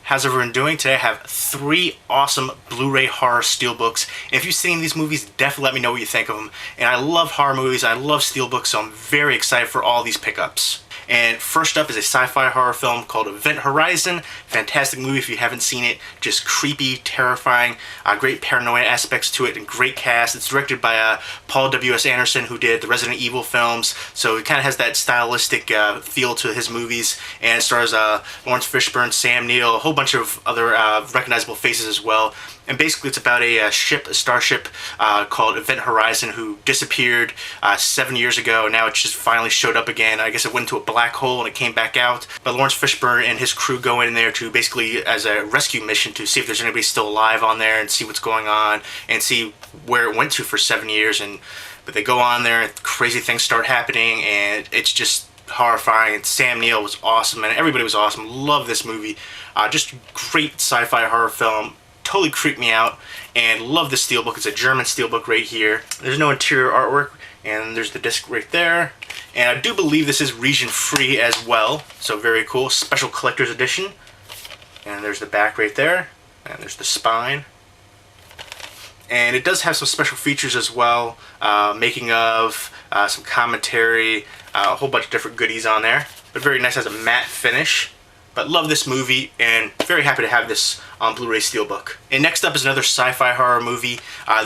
How's everyone doing? Today I have 3 awesome Blu-ray horror steelbooks. And if you've seen these movies, definitely let me know what you think of them. And I love horror movies, I love steelbooks, so I'm very excited for all these pickups. And first up is a sci-fi horror film called Event Horizon. Fantastic movie if you haven't seen it. Just creepy, terrifying, great paranoia aspects to it, and great cast. It's directed by Paul W.S. Anderson, who did the Resident Evil films. So it kind of has that stylistic feel to his movies. And it stars Lawrence Fishburne, Sam Neill, a whole bunch of other recognizable faces as well. And basically it's about a starship called Event Horizon who disappeared 7 years ago. Now it just finally showed up again. I guess it went into a black hole and it came back out. But Lawrence Fishburne and his crew go in there to basically as a rescue mission to see if there's anybody still alive on there and see what's going on and see where it went to for 7 years. But they go on there and crazy things start happening and it's just horrifying. And Sam Neill was awesome and everybody was awesome. Love this movie. Just great sci-fi horror film. Totally creeped me out, and love the steelbook. It's a German steelbook right here. There's no interior artwork, and there's the disc right there. And I do believe this is region free as well, so very cool. Special collector's edition. And there's the back right there, and there's the spine. And it does have some special features as well, making of, some commentary, a whole bunch of different goodies on there. But very nice, has a matte finish. But love this movie and very happy to have this on Blu-ray Steelbook. And next up is another sci-fi horror movie.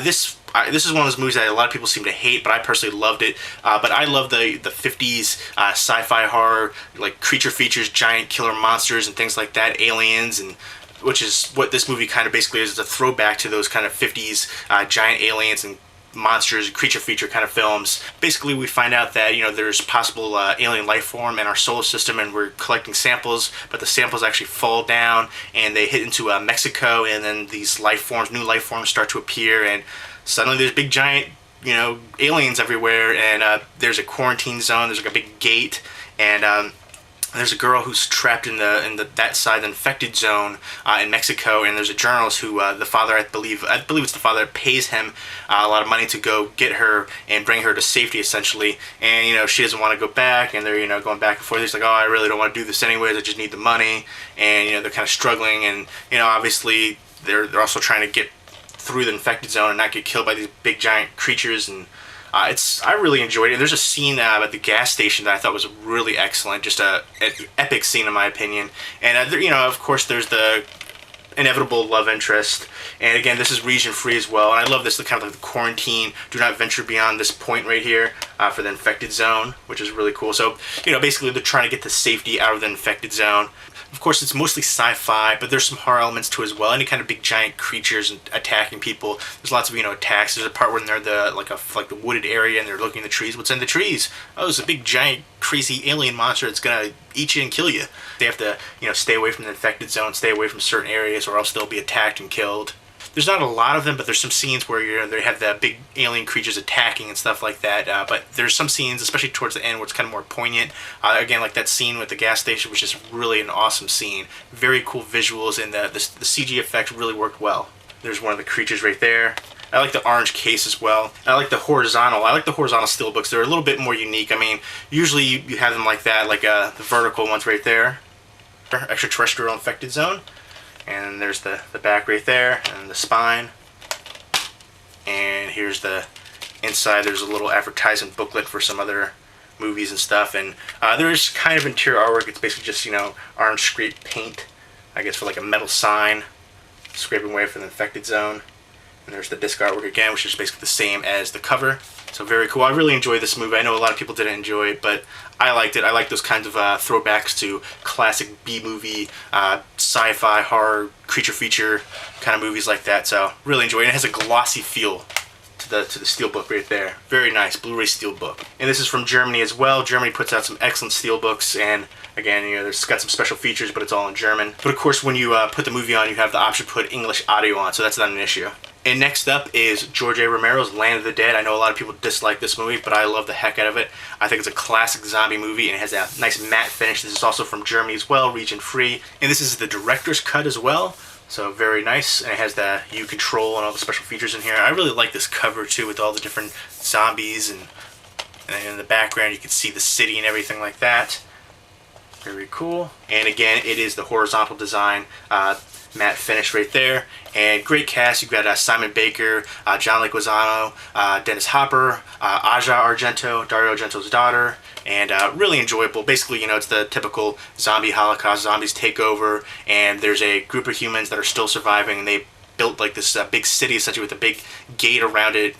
This is one of those movies that a lot of people seem to hate, but I personally loved it. But I love the 50s sci-fi horror, like creature features, giant killer monsters and things like that, aliens, and which is what this movie kind of basically is. It's a throwback to those kind of 50s giant aliens and monsters, creature feature kind of films. Basically we find out that there's possible alien life form in our solar system and we're collecting samples, but the samples actually fall down and they hit into Mexico, and then these new life forms start to appear, and suddenly there's big giant aliens everywhere, and there's a quarantine zone, there's like a big gate, and there's a girl who's trapped in that side, the infected zone in Mexico, and there's a journalist who the father, I believe it's the father, pays him a lot of money to go get her and bring her to safety, essentially. And she doesn't want to go back, and they're going back and forth. He's like, oh, I really don't want to do this anyways. I just need the money, and they're kind of struggling, and obviously they're also trying to get through the infected zone and not get killed by these big giant creatures. And I really enjoyed it. There's a scene at the gas station that I thought was really excellent, just an epic scene in my opinion. And of course there's the inevitable love interest, and again this is region free as well. And I love this, the kind of like the quarantine, do not venture beyond this point right here for the infected zone, which is really cool. So basically they're trying to get the safety out of the infected zone. Of course, it's mostly sci-fi, but there's some horror elements to it as well. Any kind of big giant creatures attacking people. There's lots of attacks. There's a part where they're the wooded area and they're looking at the trees. What's in the trees? Oh, there's a big giant crazy alien monster that's gonna eat you and kill you. They have to stay away from the infected zone, stay away from certain areas, or else they'll be attacked and killed. There's not a lot of them, but there's some scenes where they have the big alien creatures attacking and stuff like that. But there's some scenes, especially towards the end, where it's kind of more poignant. Again, like that scene with the gas station, which is really an awesome scene. Very cool visuals, and the CG effects really worked well. There's one of the creatures right there. I like the orange case as well. I like the horizontal steelbooks. They're a little bit more unique. I mean, usually you have them like that, like the vertical ones right there. Extraterrestrial infected zone. And there's the back right there, and the spine. And here's the inside. There's a little advertisement booklet for some other movies and stuff. And there's kind of interior artwork. It's basically just, orange scraped paint, I guess, for like a metal sign, scraping away from the infected zone. And there's the disc artwork again, which is basically the same as the cover. So very cool. I really enjoyed this movie. I know a lot of people didn't enjoy it, but I liked it. I like those kinds of throwbacks to classic B-movie, sci-fi, horror, creature feature kind of movies like that. So really enjoyed it. It has a glossy feel to the steelbook right there. Very nice Blu-ray Steelbook. And this is from Germany as well. Germany puts out some excellent steelbooks, and again, there's got some special features, but it's all in German. But of course, when you put the movie on, you have the option to put English audio on, so that's not an issue. And next up is George A. Romero's Land of the Dead. I know a lot of people dislike this movie, but I love the heck out of it. I think it's a classic zombie movie, and it has a nice matte finish. This is also from Germany as well, region free. And this is the director's cut as well, so very nice. And it has the U-Control and all the special features in here. I really like this cover too, with all the different zombies, and in the background you can see the city and everything like that. Very cool. And again, it is the horizontal design, matte finish right there. And great cast. You've got Simon Baker, John Leguizamo, Dennis Hopper, Aja Argento, Dario Argento's daughter, and really enjoyable. Basically, you know, it's the typical zombie holocaust. Zombies take over, and there's a group of humans that are still surviving, and they built like this big city essentially with a big gate around it,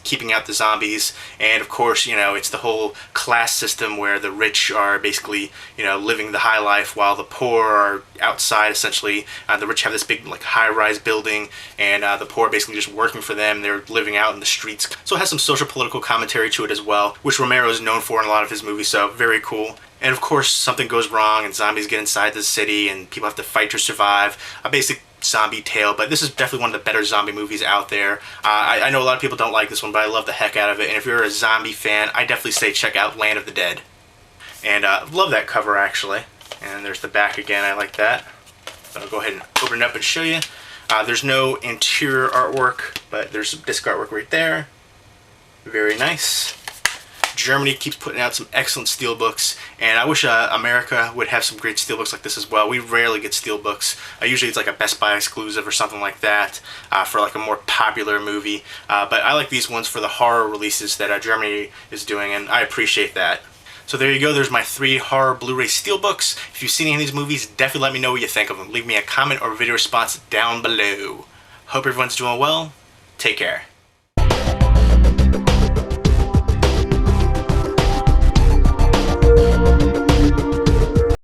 keeping out the zombies. And of course, you know, it's the whole class system where the rich are basically, you know, living the high life while the poor are outside essentially. The rich have this big like high-rise building, and the poor are basically just working for them. They're living out in the streets. So it has some social political commentary to it as well, which Romero is known for in a lot of his movies, so very cool. And of course, something goes wrong and zombies get inside the city and people have to fight to survive. A basic zombie tale, but this is definitely one of the better zombie movies out there. I know a lot of people don't like this one, but I love the heck out of it. And if you're a zombie fan, I definitely say check out Land of the Dead. And love that cover, actually. And there's the back again. I like that. So I'll go ahead and open it up and show you. There's no interior artwork, but there's some disc artwork right there. Very nice. Germany keeps putting out some excellent steelbooks, and I wish America would have some great steelbooks like this as well. We rarely get steelbooks. Usually it's like a Best Buy exclusive or something like that for like a more popular movie. But I like these ones for the horror releases that Germany is doing, and I appreciate that. So there you go, there's my 3 horror Blu-ray steelbooks. If you've seen any of these movies, definitely let me know what you think of them. Leave me a comment or video response down below. Hope everyone's doing well. Take care.